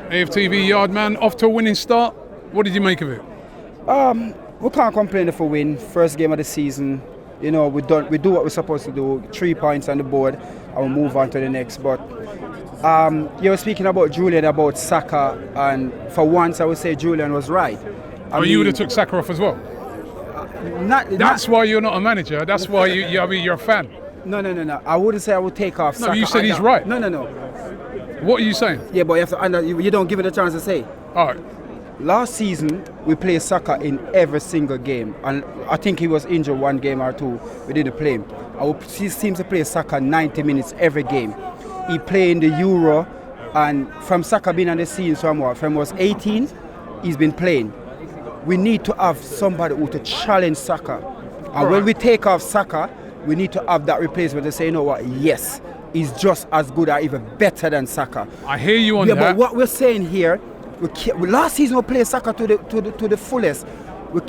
AFTV Yardman off to a winning start. What did you make of it? We can't complain if we win. First game of the season. You know, we do what we're supposed to do. 3 points on the board, and we move on to the next. But you were speaking about Julian, about Saka, and for once I would say Julian was right. You would have took Saka off as well. That's why you're not a manager. That's why you're a fan. No. I wouldn't say I would take off Saka. No, you said he's right. No. What are you saying? Yeah, but you don't give it a chance to say. All right. Last season, we played Saka in every single game. And I think he was injured one game or two. We didn't play him. He seems to play Saka 90 minutes every game. He played in the Euro. And from Saka being on the scene somewhat, from was 18, he's been playing. We need to have somebody who to challenge Saka. And when we take off Saka, we need to have that replacement to say, you know what, yes, he's just as good or even better than Saka. I hear you on that. But what we're saying here, last season we played Saka to the fullest.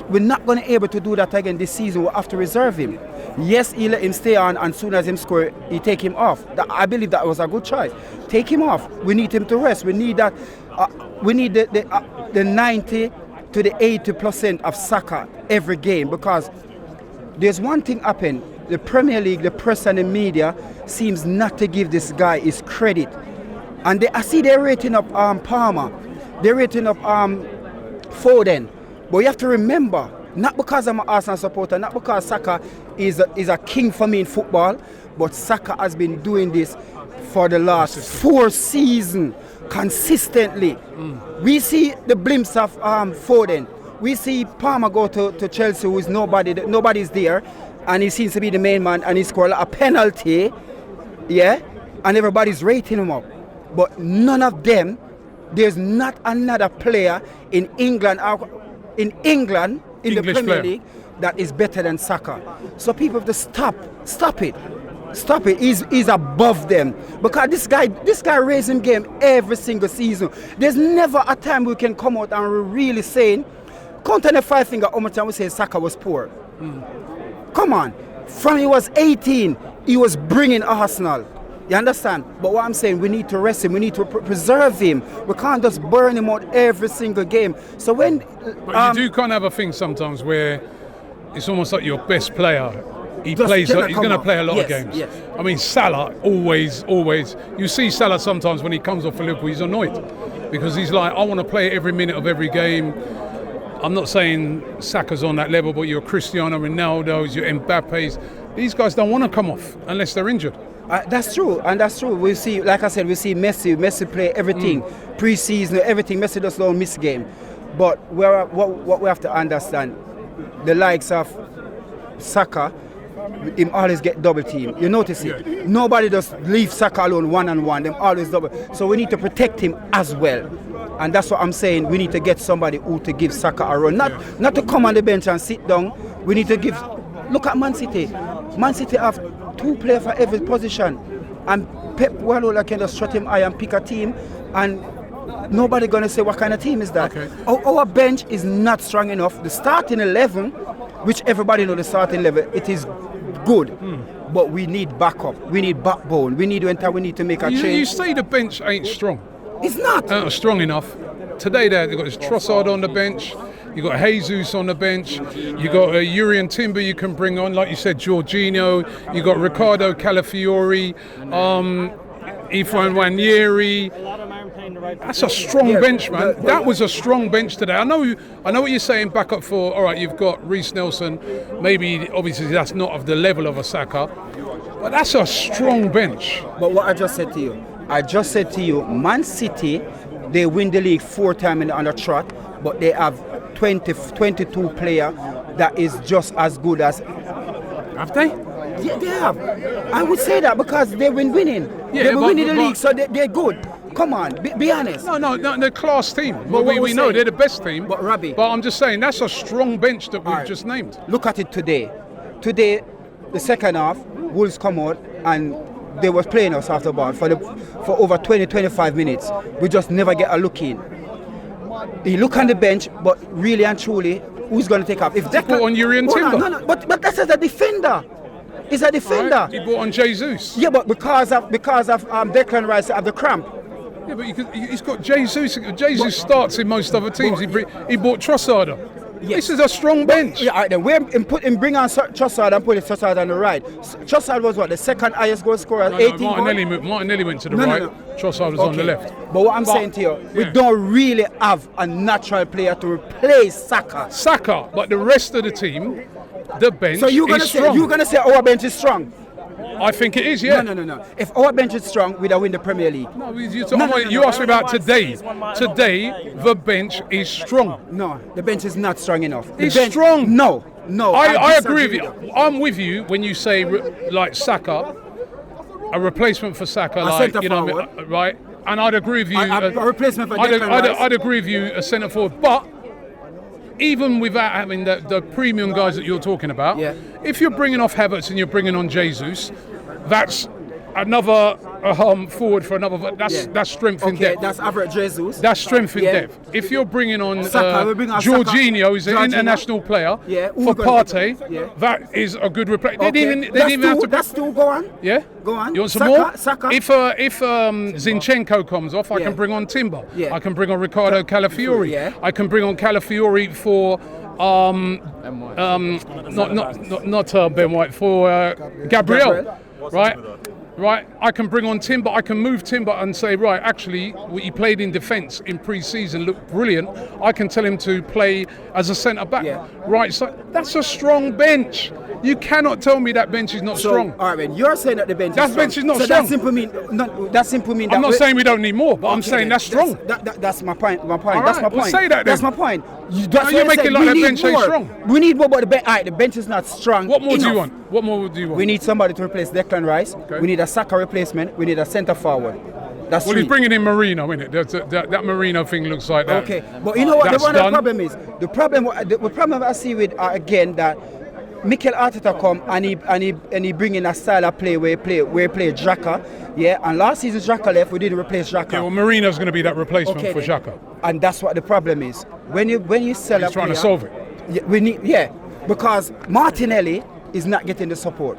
We're not going to be able to do that again this season. We'll have to reserve him. Yes, he let him stay on, and soon as him score, he take him off. I believe that was a good choice. Take him off. We need him to rest. We need that. We need the 90 to the 80% of Saka every game, because there's one thing happen. The Premier League, the press and the media seems not to give this guy his credit. And I see they're rating up Palmer. They're rating up Foden. But you have to remember, not because I'm an Arsenal supporter, not because Saka is a king for me in football, but Saka has been doing this for the last 4 seasons consistently. We see the blimps of Foden. We see Palmer go to Chelsea, who is nobody's there, and he seems to be the main man, and he scored a penalty, yeah, and everybody's rating him up. But none of them, there's not another player in England, in the Premier League, that is better than Saka. So people have to stop it. He's above them, because this guy raising game every single season. There's never a time we can come out and we're really saying, count on the 5 finger how much time we say Saka was poor. Come on, from he was 18, he was bringing Arsenal. You understand? But what I'm saying, we need to rest him. We need to preserve him. We can't just burn him out every single game. So when, but you do kind of have a thing sometimes where it's almost like your best player. He's going to play a lot of games. Yes. I mean, Salah always. You see Salah sometimes when he comes off for Liverpool, he's annoyed because he's like, I want to play every minute of every game. I'm not saying Saka's on that level, but you're Cristiano Ronaldo's, you're Mbappe's. These guys don't want to come off unless they're injured. That's true. We see, like I said, we see Messi play everything, pre-season, everything. Messi just don't miss game. But what we have to understand, the likes of Saka, him always get double team. You notice it. Yeah. Nobody just leave Saka alone one-on-one. Them always double. So we need to protect him as well. And that's what I'm saying. We need to get somebody who to give Saka a run. Not to come on the bench and sit down. We need to give. Look at Man City. Man City have 2 players for every position. And Pep Guardiola can just shut him eye and pick a team. And nobody going to say what kind of team is that. Okay. Our bench is not strong enough. The starting 11, which everybody knows the starting 11, it is good. But we need backup. We need backbone. We need to make a change. You say the bench ain't strong. It's not. Not strong enough. Today they've got this Trossard on the bench. You got Jesus on the bench. You got Urian Timber you can bring on, like you said, Jorginho. You got Ricardo Calafiori, Ifan Wanyeri. That's a strong bench, man. That was a strong bench today. I know what you're saying. Back up for, all right, you've got Reece Nelson. Maybe, obviously, that's not of the level of a Saka. But that's a strong bench. But what I just said to you, Man City, they win the league 4 times on the trot, but they have 22 players that is just as good as. Have they? Yeah, they have. I would say that because they've been winning. Yeah, they've been winning the league, so they're good. Come on, be honest. No, they're a class team. But we know they're the best team. But Robbie. But I'm just saying, that's a strong bench that we've just named. Look at it today. Today, the second half, Wolves come out and they were playing us after the ball for over 20-25 minutes. We just never get a look in. He look on the bench, but really and truly, who's going to take off? If he brought on Urian Timber. No, but that's a defender. He's a defender. Right. He brought on Jesus. Yeah, but because of Declan Rice have the cramp. Yeah, but he's got Jesus. Jesus starts in most other teams. He bought Trossard. Yes. This is a strong bench. Yeah, all right, then bring on Trossard and put Trossard on the right. Trossard was what, the second highest goal scorer? 18 Martinelli went to the right. Trossard was on the left. But what I'm saying to you, we don't really have a natural player to replace Saka. But the rest of the team, the bench. So you're gonna say our bench is strong? I think it is, yeah. No. If our bench is strong, we'd win the Premier League. You asked me about today. Today, the bench is strong. No, the bench is not strong enough. It's strong. No. I agree with you. I'm with you when you say like Saka, a replacement for Saka, right? And I'd agree with you. A replacement for Declan Rice. I'd agree with you, a centre forward, but. Even without having the premium guys that you're talking about, if you're bringing off Havertz and you're bringing on Jesus, that's another forward for another. That's strength in depth. That's average Jesus. That's strength in depth. If you're bringing on Jorginho, who's an international player, for Partey, that is a good replacement. They didn't even have to. That's two. Go on. Yeah. Go on. You want some more? Saka. If Zinchenko comes off, I can bring on Timber. I can bring on Ricardo Calafiori. I can bring on Calafiori for not Ben White, for Gabriel. Right, I can bring on Timber, I can move Timber and say, right, actually, he played in defence in pre-season, looked brilliant. I can tell him to play as a centre-back. Right, so that's a strong bench. You cannot tell me that bench is not strong. All right, man, you're saying that the bench is strong. Bench is not strong. That simply means I'm not saying we don't need more, but I'm saying that's strong. That's my point. All That's my point. Well, say that then. That's my point. You're making like that bench ain't strong. We need more, but the bench is not strong. What more do you want? What more do you want? We need somebody to replace Declan Rice. We need a Saka replacement. We need a centre forward. That's he's bringing in Marino, innit? That Marino thing looks like that. Okay, but you know what the problem is? The problem I see with again that Mikel Arteta come and he bring in a style of play where he play Xhaka, and last season Xhaka left, we didn't replace Xhaka. Yeah, well Marino's going to be that replacement for Xhaka. And that's what the problem is. When you sell He's trying to solve it. Because Martinelli is not getting the support.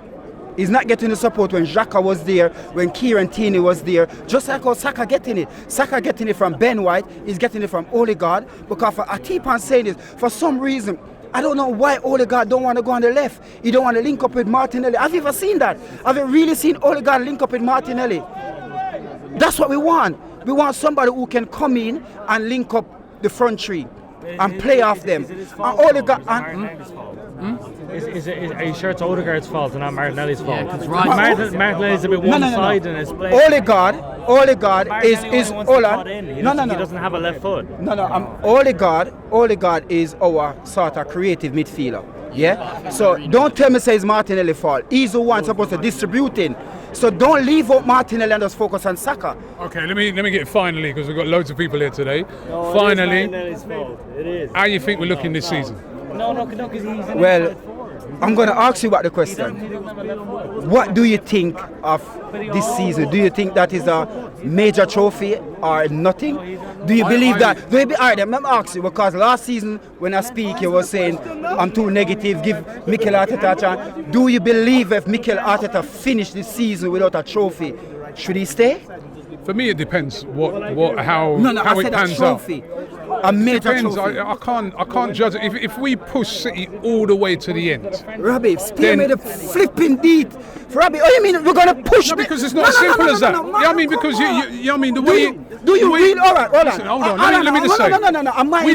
He's not getting the support when Xhaka was there, when Kieran Tierney was there, just like how Saka getting it. Saka getting it from Ben White, he's getting it from Odegaard, because I keep on saying this, for some reason, I don't know why Odegaard don't want to go on the left. He don't want to link up with Martinelli. Have you ever seen that? Have you really seen Odegaard link up with Martinelli? That's what we want. We want somebody who can come in and link up the front three and play off them. And Odegaard... Are you sure it's Odegaard's fault and not Martinelli's fault? Martinelli's a bit one-sided in his play. Odegaard is Ola. He doesn't have a left foot. Odegaard is our sort of creative midfielder. Yeah. So don't tell me say it's Martinelli's fault. He's the one supposed to distributing. So don't leave out Martinelli and just focus on Saka. Okay, let me get finally, because we've got loads of people here today. No, finally, Martinelli's fault. It is. How you think we're looking this season? No, because he's in Well, I'm going to ask you about the question. What do you think of this season? Do you think that is a major trophy or nothing? Do you believe that? All right, then, let me ask you, because last season when I speak, you were saying I'm too negative, give Mikel Arteta a chance. Do you believe if Mikel Arteta finished this season without a trophy, should he stay? For me, it depends how it pans out. A major trophy. I can't judge it. If we push City all the way to the end, Robbie, stay with the flipping deed. Robbie, oh, you mean we're gonna push? No, because it's not as simple as that. Yeah, I mean, because you I mean the way. Do you really? All right, hold on. Listen, hold on. Let me just say. No. I might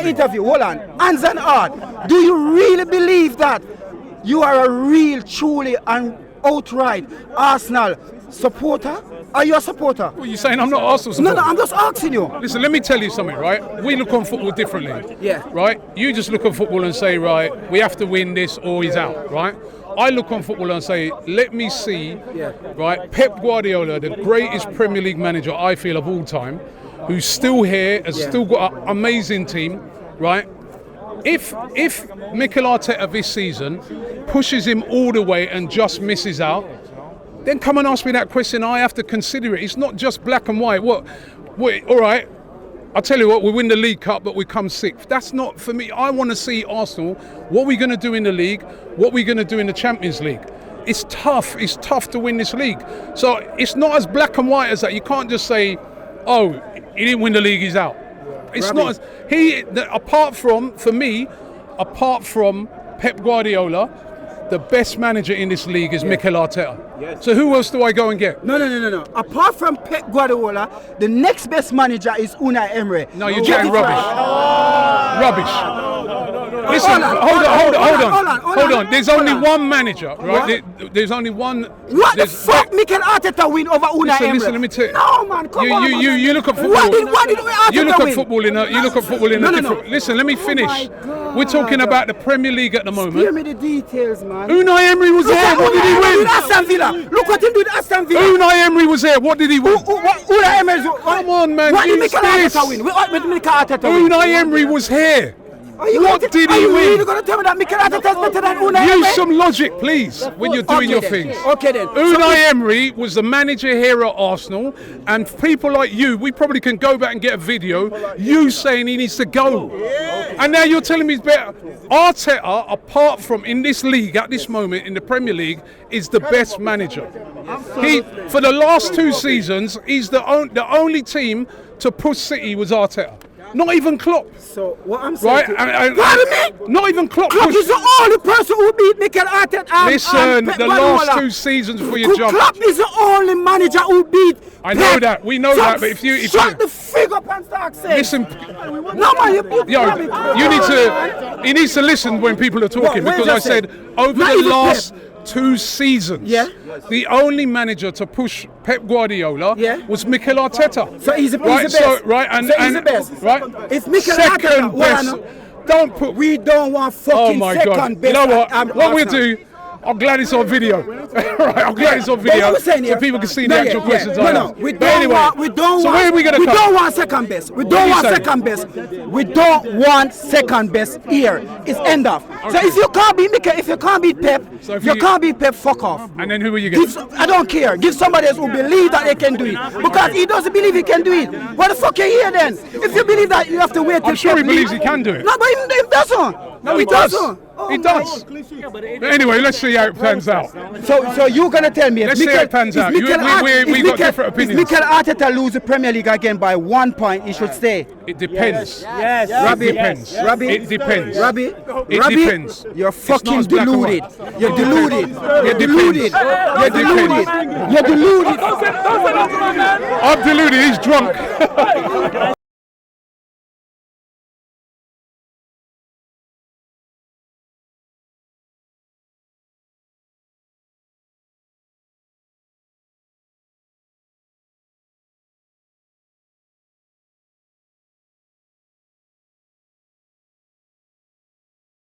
interview. Hold on. Hands and heart. Do you really believe that you are a real, truly, and outright Arsenal supporter? Are you a supporter? Well, you're saying I'm not Arsenal supporter? No, I'm just asking you. Listen, let me tell you something, right? We look on football differently. Yeah. Right? You just look on football and say, right, we have to win this or he's out, right? I look on football and say, let me see, right, Pep Guardiola, the greatest Premier League manager I feel of all time, who's still here, has still got an amazing team, right? If Mikel Arteta this season pushes him all the way and just misses out, then come and ask me that question. I have to consider it. It's not just black and white. All right, I'll tell you what, we win the League Cup, but we come sixth. That's not for me. I want to see Arsenal, what we're going to do in the league, what we're going to do in the Champions League. It's tough to win this league. So it's not as black and white as that. You can't just say, oh, he didn't win the league, he's out. It's Robbie. not. Apart from Pep Guardiola, the best manager in this league is Mikel Arteta. Yes. So who else do I go and get? No. Apart from Pep Guardiola, the next best manager is Unai Emery. No, you're chatting rubbish. Rubbish. Listen, hold on. There's only one manager, right? There's only one. What the fuck Mikel Arteta win over Unai Emery? Listen, let me tell you. No, man, come on. You look at football. What did Arteta You look win? at football in a different. Listen, let me finish. my God. We're talking about the Premier League at the Give moment. me the details, man. Unai Emery was there. What did he win? Aston Villa. Look what he did with Aston Villa. Unai Emery was there. What did he win? Unai Emery. Come on, man. What did use Mikel this. Arteta win? What did Mikel Arteta win? Unai Emery was here. Are you What did he Are you really win? going to tell me that Mikel Arteta is better than Unai Emery? Use some logic, please, when you're doing your things. Okay then. Unai Emery was the manager here at Arsenal, and people like you, we probably can go back and get a video, you saying he needs to go. And now you're telling me he's better. Arteta, apart from in this league, at this moment, in the Premier League, is the best manager. He, for the last 2 seasons, he's the only team to push City was Arteta. Not even Klopp. So what I'm saying, Right? pardon me? Not even Klopp. Klopp is the only person who beat Mikel Arteta. Listen, the last 2 seasons before you jump. Klopp is the only manager who beat. I know that. We know that. But if you shut the fig up and start saying. listen, No man, you put. you need to. He needs to listen when people are talking, What because I I said said? over Not the even last 2 seasons, Yeah. the only manager to push Pep Guardiola Yeah. was Mikel Arteta. So he's the right. best. So right and So he's the best. right. If Mikel Arteta, second best. Don't put. We don't want Oh fucking my second God! best. You know what? at What we'll Arsenal. do? I'm glad it's on video. Right, I'm glad it's on But video what we're saying so here- people can see No, the actual yeah, questions. yeah. I No, ask. we But don't anyway, want. We don't so want. where are we going to We come? don't want second best. We are don't you want saying? second best. We don't want second best here. It's end of. So if you can't beat Mikel, if you can't beat Pep, So if you you- can't beat Pep. Fuck off. And then who are you Give, getting? I don't care. Give somebody else who believes that they can do it. Because he doesn't believe he can do it. What the fuck are you here then? If you believe that, you have to wait till I'm sure he Pep believes leaves. he can do it. No, but he doesn't. No, he does. doesn't. He does. But anyway, let's see how it pans out. So you're gonna tell me? if Let's see how it pans out. We got different opinions. If Mikel Arteta lose the Premier League again by 1 point, he should stay. It depends. Yes. It depends. Robbie, It depends. Robbie, It Robbie, depends. you're It's not fucking as black and deluded. white. You're deluded. You're It deluded. depends. You're deluded. You're deluded. I'm deluded. He's drunk.